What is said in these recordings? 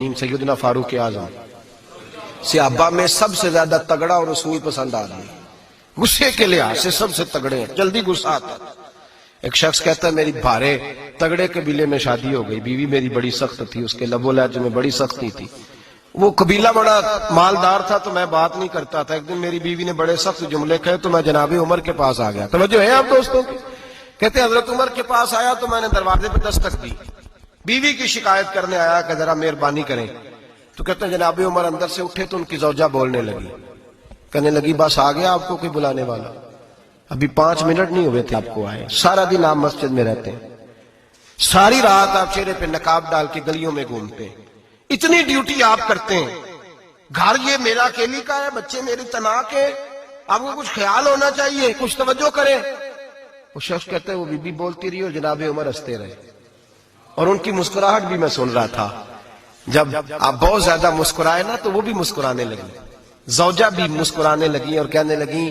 سیدنا فاروق اعظم صحابہ میں سب سے زیادہ تگڑا اور اصول پسند آدمی، غصے کے لحاظ سے سب سے تگڑے ہیں، جلدی غصہ آتا ہے۔ ایک شخص کہتا ہے میری بھارے تگڑے قبیلے میں شادی ہو گئی، بیوی میری بڑی سخت تھی، اس کے لب و لہجے میں بڑی سختی تھی، وہ قبیلہ بڑا مالدار تھا تو میں بات نہیں کرتا تھا۔ ایک دن میری بیوی نے بڑے سخت جملے کہے تو میں جناب عمر کے پاس آ گیا۔ توجہ ہے آپ دوستوں کی؟ کہتے ہیں حضرت عمر کے پاس آیا تو میں نے دروازے پہ دستک دی، بیوی کی شکایت کرنے آیا کہ ذرا مہربانی کریں۔ تو کہتے ہیں جناب عمر اندر سے اٹھے تو ان کی زوجہ بولنے لگی، کہنے لگی بس آ گیا آپ کو کوئی بلانے والا؟ ابھی 5 منٹ نہیں ہوئے تھے آپ کو آئے، سارا دن آپ مسجد میں رہتے ہیں، ساری رات آپ چہرے پہ نقاب ڈال کے گلیوں میں گھومتے ہیں، اتنی ڈیوٹی آپ کرتے ہیں، گھر یہ میرا اکیلی کا ہے، بچے میری تنہا کے، آپ کو کچھ خیال ہونا چاہیے، کچھ توجہ کریں۔ وہ شخص کہتے ہیں وہ بی بی بولتی رہی اور جناب عمر ہنستے رہے، اور ان کی مسکراہٹ بھی میں سن رہا تھا۔ جب آپ بہت زیادہ مسکرائے نا تو وہ بھی مسکرانے لگی، زوجہ بھی مسکرانے لگی اور کہنے لگی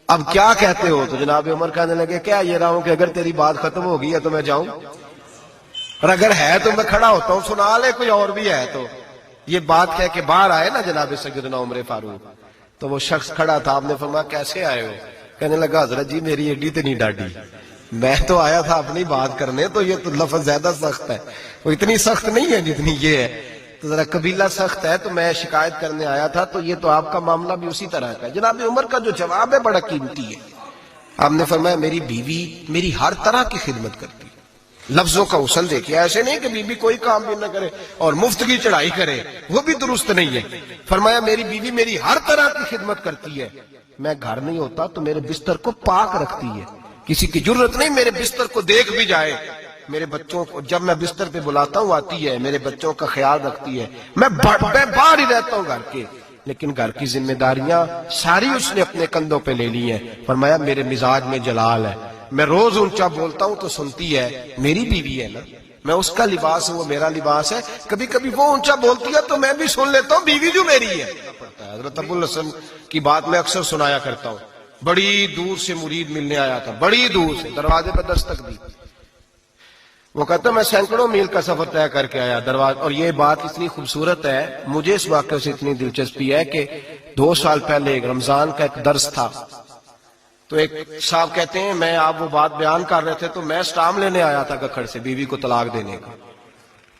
اب کیا کہتے ہو؟ تو جناب عمر کہنے لگے کیا یہ رہا ہوں کہ اگر تیری بات ختم ہو گئی ہے تو میں جاؤں، اور اگر ہے تو میں کھڑا ہوتا ہوں، سنا لے کوئی اور بھی ہے تو۔ یہ بات کہہ کے باہر آئے نا جناب سیدنا عمر فاروق، تو وہ شخص کھڑا تھا، آپ نے فرمایا کیسے آئے ہو؟ کہنے لگا حضرت جی میری ایڈی تو نہیں ڈاڈی، میں تو آیا تھا اپنی بات کرنے، تو یہ تو لفظ زیادہ سخت ہے، وہ اتنی سخت نہیں ہے جتنی یہ ہے، تو ذرا قبیلہ سخت ہے تو میں شکایت کرنے آیا تھا، تو یہ تو آپ کا معاملہ بھی اسی طرح کا ہے۔ جناب عمر کا جو جواب ہے بڑا قیمتی ہے۔ آپ نے فرمایا میری بیوی میری ہر طرح کی خدمت کرتی ہے، لفظوں کا حسن دیکھیے، ایسے نہیں کہ بیوی کوئی کام بھی نہ کرے اور مفت کی چڑھائی کرے، وہ بھی درست نہیں ہے۔ فرمایا میری بیوی میری ہر طرح کی خدمت کرتی ہے، میں گھر نہیں ہوتا تو میرے بستر کو پاک رکھتی ہے، کسی کی جرت نہیں میرے بستر کو دیکھ بھی جائے، میرے بچوں کو جب میں بستر پہ بلاتا ہوں آتی ہے، میرے بچوں کا خیال رکھتی ہے، میں باہر ہی رہتا ہوں گھر کے، لیکن گھر کی ذمہ داریاں ساری اس نے اپنے کندھوں پہ لے لی ہیں۔ فرمایا میرے مزاج میں جلال ہے، میں روز اونچا بولتا ہوں تو سنتی ہے، میری بیوی ہے نا، میں اس کا لباس ہوں وہ میرا لباس ہے، کبھی کبھی وہ اونچا بولتی ہے تو میں بھی سن لیتا ہوں، بیوی جو میری ہے۔ حضرت ابو الحسن کی بات میں اکثر سنایا کرتا ہوں، بڑی دور سے مرید ملنے آیا تھا، بڑی دور سے، دروازے پہ دستک دی، وہ کہتا ہے میں سینکڑوں میل کا سفر طے کر کے آیا دروازہ، اور یہ بات اتنی خوبصورت ہے، مجھے اس واقعے سے اتنی دلچسپی ہے کہ 2 سال پہلے ایک رمضان کا ایک درس تھا، تو ایک صاحب کہتے ہیں میں آپ وہ بات بیان کر رہے تھے تو میں سٹام لینے آیا تھا ککھڑ سے بیوی کو طلاق دینے کا،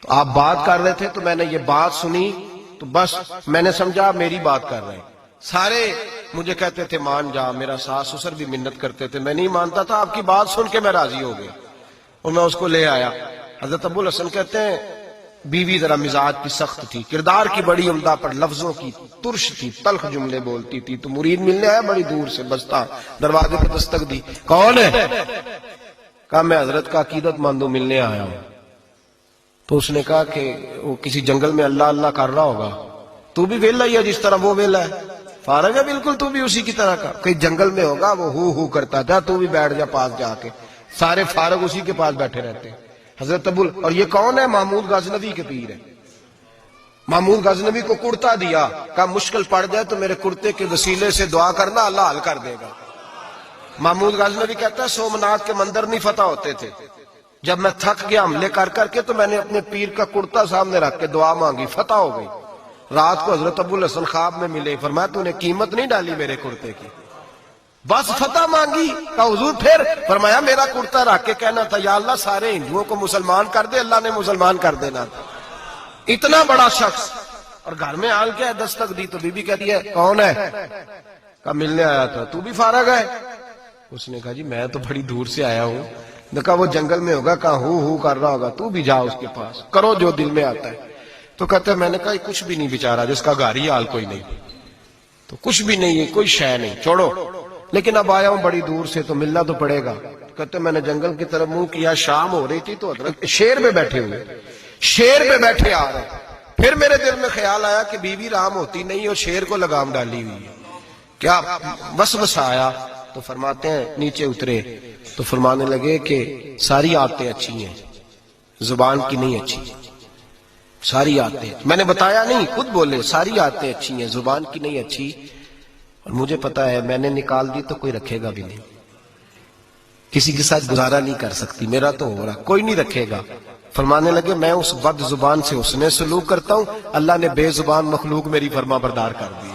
تو آپ بات کر رہے تھے تو میں نے یہ بات سنی تو بس میں نے سمجھا میری بات کر رہے ہیں، سارے مجھے کہتے تھے مان جا، میرا ساس سسر بھی منت کرتے تھے، میں نہیں مانتا تھا، آپ کی بات سن کے میں راضی ہو گیا اور میں اس کو لے آیا۔ حضرت ابو الحسن کہتے ہیں بیوی ذرا مزاج کی سخت تھی، کردار کی بڑی عمدہ، پر لفظوں کی ترش تھی، تلخ جملے بولتی تھی، تو مرید ملنے آیا بڑی دور سے، بستا دروازے پہ دستک دی، کون ہے؟ کہا میں حضرت کا عقیدت مندوں ملنے آیا ہوں۔ تو اس نے کہا کہ وہ کسی جنگل میں اللہ اللہ کر رہا ہوگا، تو بھی ویلا ہی ہے جس طرح وہ ویلا ہے، فارغ ہے بالکل تو بھی اسی کی طرح کا، کہیں جنگل میں ہوگا وہ ہو کرتا تھا، تو بھی بیٹھ جا پاس جا کے، سارے فارغ اسی کے پاس بیٹھے رہتے ہیں۔ حضرت اور یہ کون ہے؟ محمود غزنوی کے پیر ہے۔ محمود غزنوی کو کرتا دیا، کہا مشکل پڑ جائے تو میرے کرتے کے وسیلے سے دعا کرنا، اللہ حل کر دے گا۔ محمود غزنوی کہتا ہے سومناتھ کے مندر نہیں فتح ہوتے تھے، جب میں تھک گیا حملے کر کر کے تو میں نے اپنے پیر کا کرتا سامنے رکھ کے دعا مانگی، فتح ہو گئی۔ رات کو حضرت ابو الحسن خواب میں ملے، فرمایا تو نے قیمت نہیں ڈالی میرے کرتے کی، بس فتح مانگی؟ کہا حضور پھر؟ فرمایا میرا کرتا رکھ کے کہنا تھا یا اللہ سارے ہندوؤں کو مسلمان کر دے، اللہ نے مسلمان کر دینا تھا۔ اتنا بڑا شخص، اور گھر میں حال کیا ہے، دستک دی تو بی بی کہتی ہے کون ہے؟ کہا ملنے آیا تھا، تو بھی فارغ ہے؟ اس نے کہا جی میں تو بڑی دور سے آیا ہوں۔ نے کہا وہ جنگل میں ہوگا، کہا ہو کر رہا ہوگا، تو بھی جا اس کے پاس، کرو جو دل میں آتا ہے۔ تو کہتے ہیں میں نے کہا کچھ بھی نہیں بیچارہ، جس کا گھر ہی حال کوئی نہیں، تو کچھ بھی نہیں ہے، کوئی شے نہیں، چھوڑو، لیکن اب آیا ہوں بڑی دور سے تو ملنا تو پڑے گا۔ کہتے میں نے جنگل کی طرف منہ کیا، شام ہو رہی تھی تو حضرت شیر پہ بیٹھے ہوئے، شیر پہ بیٹھے آ رہے، پھر میرے دل میں خیال آیا کہ بیوی رام ہوتی نہیں اور شیر کو لگام ڈالی ہوئی ہے، کیا وسوسہ آیا؟ تو فرماتے ہیں نیچے اترے تو فرمانے لگے کہ ساری عادتیں اچھی ہیں، زبان کی نہیں اچھی، ساری عادتیں، میں نے بتایا نہیں، خود بولے ساری عادتیں اچھی ہیں، زبان کی نہیں اچھی، اور مجھے پتا ہے میں نے نکال دی تو کوئی رکھے گا بھی نہیں، کسی کے ساتھ گزارا نہیں کر سکتی، میرا تو ہو رہا کوئی نہیں رکھے گا، فرمانے لگے میں اس بد زبان سے حسن سلوک کرتا ہوں، اللہ نے بے زبان مخلوق میری فرما بردار کر دی.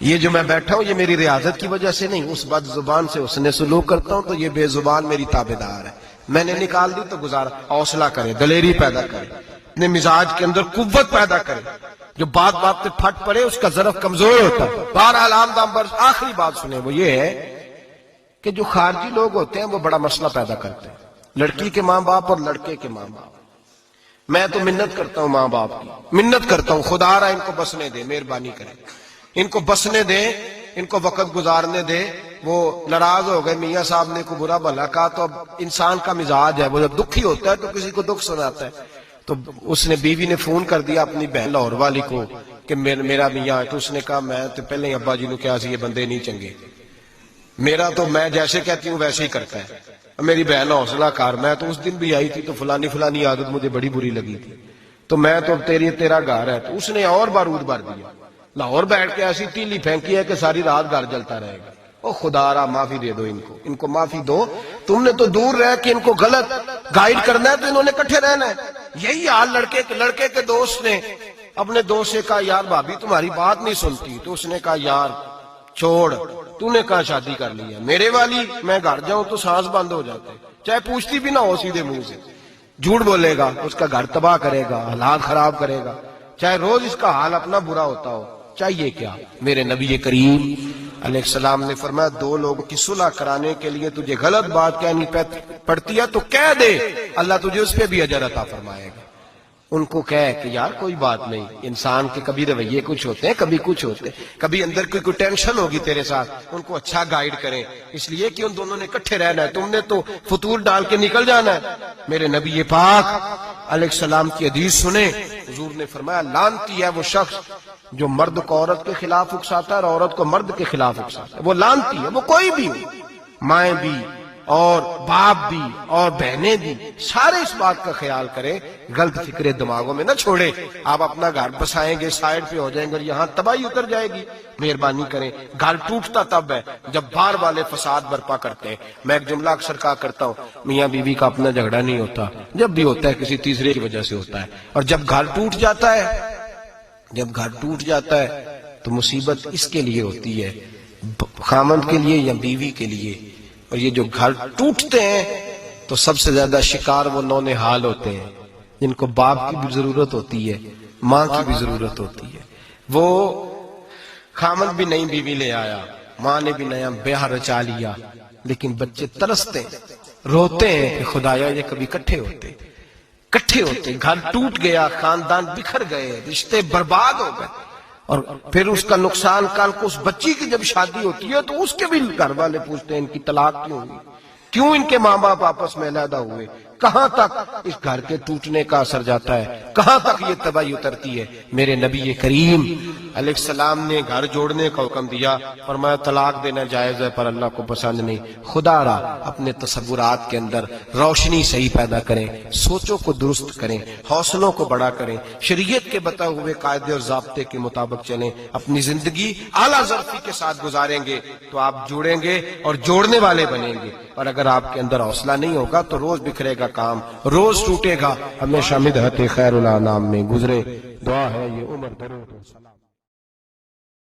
یہ جو میں بیٹھا ہوں یہ میری ریاضت کی وجہ سے نہیں، اس بد زبان سے حسن سلوک کرتا ہوں تو یہ بے زبان میری تابعدار ہے. میں نے نکال دی تو گزارا. حوصلہ کرے، دلیری پیدا کرے، اپنے مزاج کے اندر قوت پیدا کرے. جو بات بات پہ پھٹ پڑے اس کا ظرف کمزور ہوتا ہے. بہرحال آخری بات سنیں، وہ یہ ہے کہ جو خارجی لوگ ہوتے ہیں وہ بڑا مسئلہ پیدا کرتے ہیں. لڑکی کے ماں باپ اور لڑکے کے ماں باپ. میں تو منت کرتا ہوں ماں باپ کی، منت کرتا ہوں خدا را ان کو بسنے دے، مہربانی کرے ان کو بسنے دے، ان کو وقت گزارنے دے. وہ ناراض ہو گئے، میاں صاحب نے کو برا بھلا کہا تو اب انسان کا مزاج ہے، وہ جب دکھی ہوتا ہے تو کسی کو دکھ سناتا ہے. تو اس نے بیوی نے فون کر دیا اپنی بہن لاہور والی کو کہ میرا میاں. تو اس نے کہا میں تو پہلے ہی ابا جی نے کہا سی یہ بندے نہیں چنگے، میرا تو میں جیسے کہتی ہوں ویسے ہی کرتا ہے. میری بہن حوصلہ کار، میں تو اس دن بھی آئی تھی تو فلانی عادت مجھے بڑی بری لگی تھی، تو میں تو تیرا گھر ہے. تو اس نے اور بارود بھر دیا، لاہور بیٹھ کے ایسی تیلی پھینکی ہے کہ ساری رات گھر جلتا رہے گا. او خدا را معافی دے دو ان کو معافی دو. تم نے تو دور رہ کے ان کو غلط گائیڈ کرنا ہے تو انہوں نے کٹھے رہنا ہے. یہی حال لڑکے کے دوست نے اپنے دوست سے کہا یار بھابی تمہاری بات نہیں سنتی. تو اس نے کہا یار چھوڑ، تو نے کہا شادی کر لی ہے میرے والی، میں گھر جاؤں تو سانس بند ہو جاتے، چاہے پوچھتی بھی نہ ہو سیدھے منہ سے. جھوٹ بولے گا، اس کا گھر تباہ کرے گا، حالات خراب کرے گا، چاہے روز اس کا حال اپنا برا ہوتا ہو. چاہیے کیا؟ میرے نبی کریم علیہ السلام نے فرمایا دو لوگوں کی صلح کرانے کے لیے تجھے غلط بات کہنی پڑتی ہے تو کہہ دے، اللہ تجھے اس پہ بھی اجر عطا فرمائے گا. ان کو کہے کہ یار کوئی بات نہیں، انسان کے کبھی رویے کچھ ہوتے ہیں، کبھی کچھ ہوتے ہیں، کبھی اندر کوئی ٹینشن ہوگی تیرے ساتھ، ان کو اچھا گائیڈ کریں. اس لیے کہ ان دونوں نے اکٹھے رہنا ہے، تم نے تو فطور ڈال کے نکل جانا ہے. میرے نبی پاک علیہ السلام کی حدیث سنیں، حضور نے فرمایا لعنتی ہے وہ شخص جو مرد کو عورت کے خلاف اکساتا ہے اور عورت کو مرد کے خلاف اکساتا ہے. وہ لعنتی ہے، وہ کوئی بھی ہو، مائیں بھی اور باپ بھی اور بہنیں بھی، سارے اس بات کا خیال کریں، غلط فکریں دماغوں میں نہ چھوڑے. آپ اپنا گھر بسائیں گے، سائڈ پہ ہو جائیں گے اور یہاں تباہی اتر جائے گی. مہربانی کریں، گھر ٹوٹتا تب ہے جب باہر والے فساد برپا کرتے ہیں. میں ایک جملہ اکثر کہا کرتا ہوں، میاں بیوی کا اپنا جھگڑا نہیں ہوتا، جب بھی ہوتا ہے کسی تیسرے کی وجہ سے ہوتا ہے. اور جب گھر ٹوٹ جاتا ہے تو مصیبت اس کے لیے ہوتی ہے، خامند کے لیے یا بیوی کے لیے. اور یہ جو گھر ٹوٹتے ہیں تو سب سے زیادہ شکار وہ نونہال ہوتے ہیں جن کو باپ کی بھی ضرورت ہوتی ہے، ماں کی بھی ضرورت ہوتی ہے. وہ خامند بھی نئی بیوی لے آیا، ماں نے بھی نیا بیاہ رچا لیا، لیکن بچے ترستے ہیں، روتے ہیں کہ خدایا یہ کبھی کٹھے ہوتے. گھر ٹوٹ گیا، خاندان بکھر گئے، رشتے برباد ہو گئے. اور پھر اس کا نقصان کل کو اس بچی کی جب شادی ہوتی ہے تو اس کے بھی گھر والے پوچھتے ہیں ان کی طلاق کیوں ہوئی، کیوں ان کے ماں باپ آپس میں علیحدہ ہوئے. کہاں تک اس گھر کے ٹوٹنے کا اثر جاتا ہے، کہاں تک یہ تباہی اترتی ہے. میرے نبی کریم علیہ السلام نے گھر جوڑنے کا حکم دیا، فرمایا طلاق دینا جائز ہے پر اللہ کو پسند نہیں. خدا را اپنے تصورات کے اندر روشنی صحیح پیدا کریں، سوچوں کو درست کریں، حوصلوں کو بڑا کریں، شریعت کے بتائے ہوئے قاعدے اور ضابطے کے مطابق چلیں. اپنی زندگی اعلیٰ ظرفی کے ساتھ گزاریں گے تو آپ جوڑیں گے اور جوڑنے والے بنیں گے. اور اگر آپ کے اندر حوصلہ نہیں ہوگا تو روز بکھرے گا کام، روز ٹوٹے گا. ہمیشہ مدحت خیر الانام میں گزرے. دعا ہے یہ عمر درود و سلام.